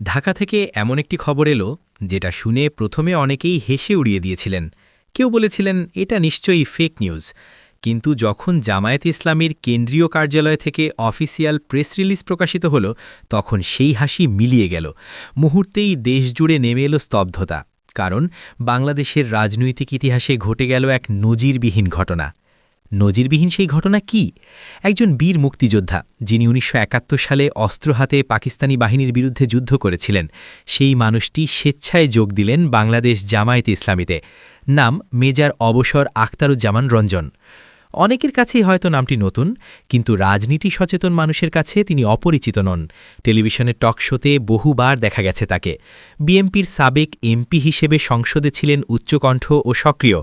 ঢাকা থেকে এমন একটি খবর এলো যেটা শুনে প্রথমে অনেকেই হেসে উড়িয়ে দিয়েছিলেন। কেউ বলেছিলেন এটা নিশ্চয়ই ফেক নিউজ। কিন্তু যখন জামায়াতে ইসলামীর কেন্দ্রীয় কার্যালয় থেকে অফিসিয়াল প্রেস রিলিজ প্রকাশিত হল, তখন সেই হাসি মিলিয়ে গেল। মুহূর্তেই দেশজুড়ে নেমে এলো স্তব্ধতা। কারণ বাংলাদেশের রাজনৈতিক ইতিহাসে ঘটে গেল এক নজিরবিহীন ঘটনা। নজিরবিহীন সেই ঘটনা কি? একজন বীর মুক্তিযোদ্ধা, যিনি ১৯৭১ সালে অস্ত্র হাতে পাকিস্তানি বাহিনীর বিরুদ্ধে যুদ্ধ করেছিলেন, সেই মানুষটি স্বেচ্ছায় যোগ দিলেন বাংলাদেশ জামায়াতে ইসলামীতে। নাম মেজর অবসর আখতারুজ্জামান রঞ্জন। অনেকের কাছেই হয়তো নামটি নতুন, কিন্তু রাজনীতি সচেতন মানুষের কাছে তিনি অপরিচিত নন। টেলিভিশনের টক শোতে বহুবার দেখা গেছে তাকে। বিএনপির সাবেক এমপি হিসেবে সংসদে ছিলেন উচ্চকণ্ঠ ও সক্রিয়।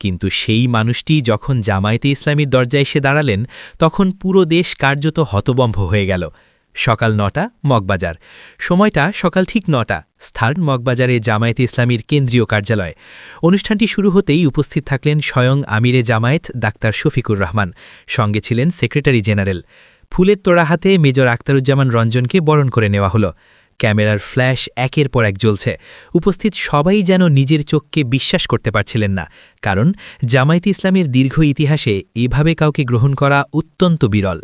কিন্তু সেই মানুষটি যখন জামায়াতে ইসলামীর দরজায় এসে দাঁড়ালেন, তখন পুরো দেশ কার্যত হতবম্ব হয়ে গেল। সকাল ৯টা, মগবাজার। সময়টা সকাল ঠিক ৯টা। স্থান মগবাজারে জামায়াতে ইসলামীর কেন্দ্রীয় কার্যালয়। অনুষ্ঠানটি শুরু হতেই উপস্থিত থাকলেন স্বয়ং আমিরে জামায়াত ডাক্তার শফিকুর রহমান। সঙ্গে ছিলেন সেক্রেটারি জেনারেল। ফুলের তোড়া হাতে মেজর আখতারুজ্জামান রঞ্জনকে বরণ করে নেওয়া হলো। ক্যামেরার ফ্ল্যাশ একের পর এক জ্বলছে। উপস্থিত সবাই যেন নিজের চোখকে বিশ্বাস করতে পারছিলেন না। কারণ জামায়াতে ইসলামের দীর্ঘ ইতিহাসে এভাবে কাউকে গ্রহণ করা অত্যন্ত বিরল।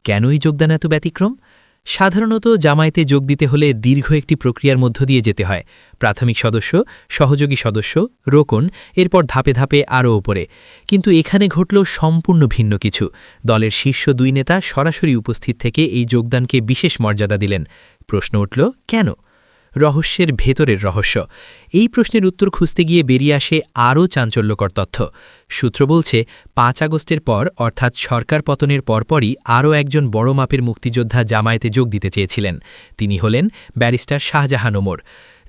কেনই যোগদান এত ব্যতিক্রম? সাধারণত জামায়াতে যোগ দিতে হলে দীর্ঘ একটি প্রক্রিয়ার মধ্য দিয়ে যেতে হয়। প্রাথমিক সদস্য, সহযোগী সদস্য, রোকন, এরপর ধাপে ধাপে আরও ওপরে। কিন্তু এখানে ঘটল সম্পূর্ণ ভিন্ন কিছু। দলের শীর্ষ দুই নেতা সরাসরি উপস্থিত থেকে এই যোগদানকে বিশেষ মর্যাদা দিলেন। প্রশ্ন উঠল, কেন? রহস্যের ভেতরের রহস্য। এই প্রশ্নের উত্তর খুঁজতে গিয়ে বেরিয়ে আসে আরও চাঞ্চল্যকর তথ্য। সূত্র বলছে, ৫ আগস্টের পর অর্থাৎ সরকার পতনের পরপরই আরও একজন বড় মাপের মুক্তিযোদ্ধা জামায়াতে যোগ দিতে চেয়েছিলেন। তিনি হলেন ব্যারিস্টার শাহজাহান ওমর।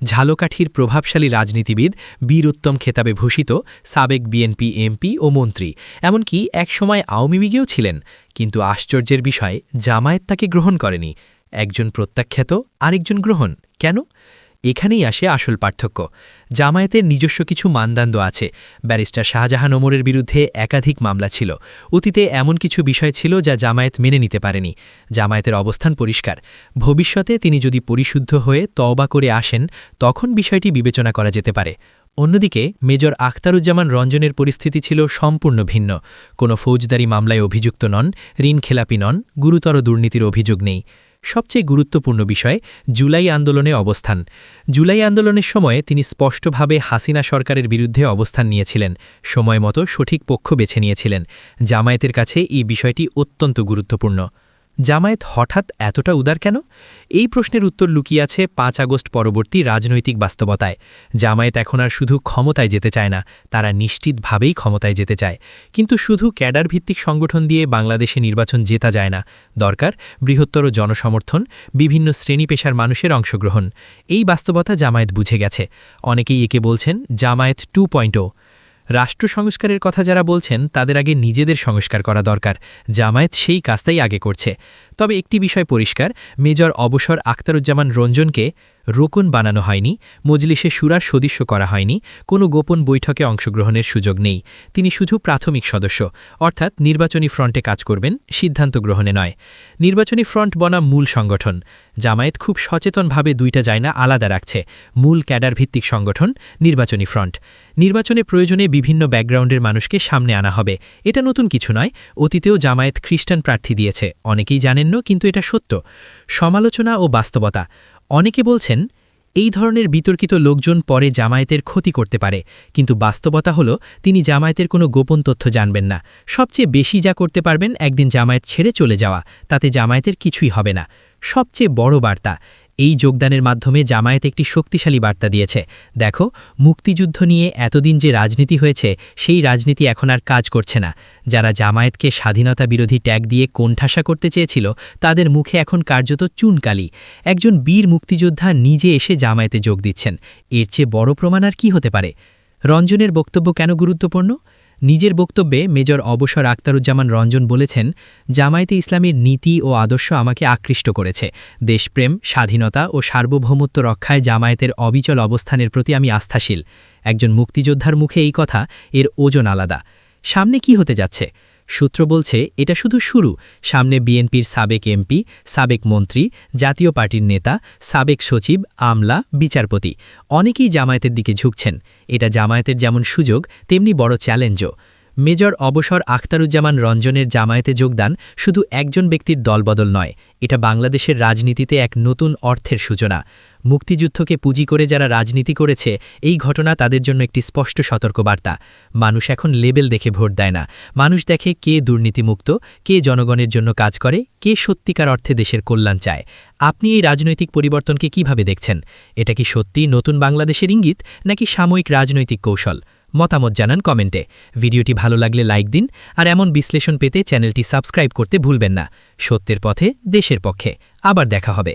ঝালকাঠির প্রভাবশালী রাজনীতিবিদ, বীর উত্তম খেতাবে ভূষিত, সাবেক বিএনপি এমপি ও মন্ত্রী, এমনকি একসময় আওয়ামী লীগেও ছিলেন। কিন্তু আশ্চর্যের বিষয়, জামায়াত তাকে গ্রহণ করেনি। একজন প্রত্যাখ্যাত, আরেকজন গ্রহণ। কেন? এখানেই আসে আসল পার্থক্য। জামায়াতের নিজস্ব কিছু মানদণ্ড আছে। ব্যারিস্টার শাহজাহান ওমরের বিরুদ্ধে একাধিক মামলা ছিল। অতীতে এমন কিছু বিষয় ছিল যা জামায়াত মেনে নিতে পারেনি। জামায়াতের অবস্থান পরিষ্কার। ভবিষ্যতে তিনি যদি পরিশুদ্ধ হয়ে তওবা করে আসেন, তখন বিষয়টি বিবেচনা করা যেতে পারে। অন্যদিকে মেজর আখতারুজ্জামান রঞ্জনের পরিস্থিতি ছিল সম্পূর্ণ ভিন্ন। কোনো ফৌজদারি মামলায় অভিযুক্ত নন, ঋণখেলাপি নন, গুরুতর দুর্নীতির অভিযোগ নেই। সবচেয়ে গুরুত্বপূর্ণ বিষয়, জুলাই আন্দোলনে অবস্থান। জুলাই আন্দোলনের সময়ে তিনি স্পষ্টভাবে হাসিনা সরকারের বিরুদ্ধে অবস্থান নিয়েছিলেন। সময়মতো সঠিক পক্ষ বেছে নিয়েছিলেন। জামায়াতের কাছে এই বিষয়টি অত্যন্ত গুরুত্বপূর্ণ। জামায়াত হঠাৎ এতটা উদার কেন? এই প্রশ্নের উত্তর লুকিয়ে আছে ৫ আগস্ট পরবর্তী রাজনৈতিক বাস্তবতায়। জামায়াত এখন আর শুধু ক্ষমতায় যেতে চায় না, তারা নিশ্চিতভাবেই ক্ষমতায় যেতে চায়। কিন্তু শুধু ক্যাডার ভিত্তিক সংগঠন দিয়ে বাংলাদেশে নির্বাচন জেতা যায় না। দরকার বৃহত্তর জনসমর্থন, বিভিন্ন শ্রেণী পেশার মানুষের অংশগ্রহণ। এই বাস্তবতা জামায়াত বুঝে গেছে। অনেকেই একে বলছেন জামায়াত 2.0। রাষ্ট্র সংস্কারের কথা যারা বলছেন, তাদের আগে নিজেদের সংস্কার করা দরকার। জামায়াত সেই কাজটাই আগে করছে। তবে একটি বিষয় পরিষ্কার, মেজর অবসর আখতারুজ্জামান রঞ্জনকে রোকন বানানো হয়নি, মজলিসে শুরার সদস্য করা হয়নি, কোনো গোপন বৈঠকে অংশগ্রহণের সুযোগ নেই। তিনি শুধু প্রাথমিক সদস্য, অর্থাৎ নির্বাচনী ফ্রন্টে কাজ করবেন, সিদ্ধান্ত গ্রহণে নয়। নির্বাচনী ফ্রন্ট বনাম মূল সংগঠন। জামায়াত খুব সচেতনভাবে দুইটা জায়গা আলাদা রাখছে। মূল ক্যাডার ভিত্তিক সংগঠন, নির্বাচনী ফ্রন্ট। নির্বাচনে প্রয়োজনে বিভিন্ন ব্যাকগ্রাউন্ডের মানুষকে সামনে আনা হবে। এটা নতুন কিছু নয়। অতীতেও জামায়াত খ্রিস্টান প্রার্থী দিয়েছে, অনেকেই জানেন না, কিন্তু এটা সত্য। সমালোচনা ও বাস্তবতা। অনেকে বলছেন এই ধরনের বিতর্কিত লোকজন পরে জামায়াতের ক্ষতি করতে পারে, কিন্তু বাস্তবতা হলো তিনি জামায়াতের কোনো গোপন তথ্য জানবেন না। সবচেয়ে বেশি যা করতে পারবেন, একদিন জামায়াত ছেড়ে চলে যাওয়া। তাতে জামায়াতের কিছুই হবে না। সবচেয়ে বড় বার্তা, এই যোগদানের মাধ্যমে জামায়াত একটি শক্তিশালী বার্তা দিয়েছে। দেখো, মুক্তিযুদ্ধ নিয়ে এতদিন যে রাজনীতি হয়েছে, সেই রাজনীতি এখন আর কাজ করছে না। যারা জামায়াতকে স্বাধীনতা বিরোধী ট্যাগ দিয়ে কোণঠাসা করতে চেয়েছিল, তাদের মুখে এখন কার্যত চুনকালি। একজন বীর মুক্তিযোদ্ধা নিজে এসে জামায়াতে যোগ দিচ্ছেন। এর চেয়ে বড় প্রমাণ আর কি হতে পারে? রঞ্জনের বক্তব্য কেন গুরুত্বপূর্ণ? নিজের বক্তব্যে মেজর অবসর আখতারুজ্জামান রঞ্জন বলেছেন, জামায়াতে ইসলামীর নীতি ও আদর্শ আমাকে আকৃষ্ট করেছে। দেশপ্রেম, স্বাধীনতা ও সার্বভৌমত্ব রক্ষায় জামায়াতের অবিচল অবস্থানের প্রতি আমি আস্থাশীল। একজন মুক্তিযোদ্ধার মুখে এই কথা, এর ওজন আলাদা। সামনে কি হতে যাচ্ছে? সূত্র বলছে এটা শুধু শুরু। সামনে বিএনপির সাবেক এমপি, সাবেক মন্ত্রী, জাতীয় পার্টির নেতা, সাবেক সচিব, আমলা, বিচারপতি অনেকেই জামায়াতের দিকে ঝুঁকছেন। এটা জামায়াতের যেমন সুযোগ, তেমনি বড় চ্যালেঞ্জও। মেজর অবসর আখতারুজ্জামান রঞ্জনের জামায়াতে যোগদান শুধু একজন ব্যক্তির দলবদল নয়, এটা বাংলাদেশের রাজনীতিতে এক নতুন অর্থের সূচনা। মুক্তিযুদ্ধকে পুঁজি করে যারা রাজনীতি করেছে, এই ঘটনা তাদের জন্য একটি স্পষ্ট সতর্কবার্তা। মানুষ এখন লেবেল দেখে ভোট দেয় না, মানুষ দেখে কে দুর্নীতিমুক্ত, কে জনগণের জন্য কাজ করে, কে সত্যিকার অর্থে দেশের কল্যাণ চায়। আপনি এই রাজনৈতিক পরিবর্তনকে কিভাবে দেখছেন? এটা কি সত্যিই নতুন বাংলাদেশের ইঙ্গিত, নাকি সাময়িক রাজনৈতিক কৌশল? মতামত জানান কমেন্টে। ভিডিওটি ভালো লাগলে লাইক দিন, আর এমন বিশ্লেষণ পেতে চ্যানেলটি সাবস্ক্রাইব করতে ভুলবেন না। সত্যের পথে, দেশের পক্ষে। আবার দেখা হবে।